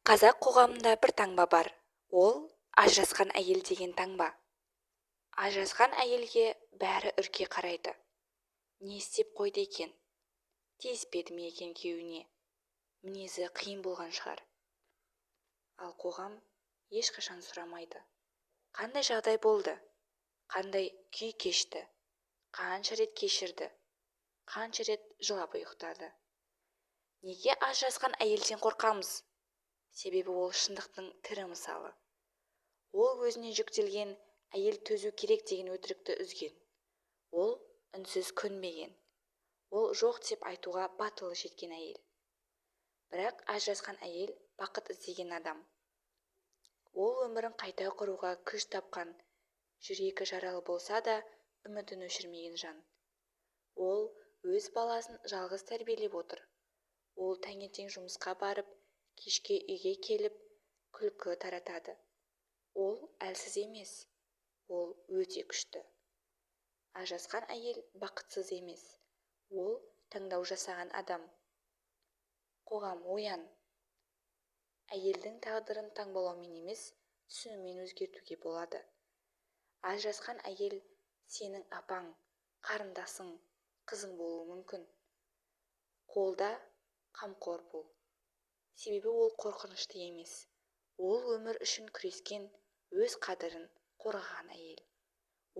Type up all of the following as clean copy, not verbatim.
Қазақ қоғамында бір таңба бар. Ол ажырасқан әйел деген таңба. Ажырасқан әйелге бәрі үрке қарайды. Не істеп қойды екен? Тиіспеді ме екен күйеуіне? Мінезі қиын болған шығар. Ал қоғам ешқашан сұрамайды. Қандай жағдай болды? Қандай күй кешті? Қанша рет кешірді? Қанша рет жылап ұйықтады? Неге ажырасқан әйелден қорқамыз? Себебі ол шындықтың тірі мысалы. Ол өзіне жүктелген әйел төзу керек деген өтірікті үзген. Ол үнсіз көнбеген. Ол жоқ деп айтуға батылы жеткен әйел. Бірақ ажырасқан әйел бақыт іздеген адам. Ол өмірін қайта құруға күш тапқан, жүрегі жаралы болса да үмітін өшірмеген жан. Ол өз баласын жалғыз тәрбиелеп отыр. Ол таңертең жұмысқа барып, кешке үйге келіп, күлкі таратады. Ол әлсіз емес, ол өте күшті. Ажырасқан әйел бақытсыз емес, ол таңдау жасаған адам. Қоғам оян. Әйелдің тағдырын таңбалаумен емес, түсінумен өзгертуге болады. Ажырасқан әйел сенің апаң, қарындасың, қызың болуы мүмкін. Қолда қамқор бол. Себебі ол қорқынышты емес. Ол өмір үшін күрескен, өз қадірін қорғаған әйел.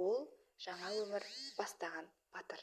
Ол жаңа өмір бастаған батыр.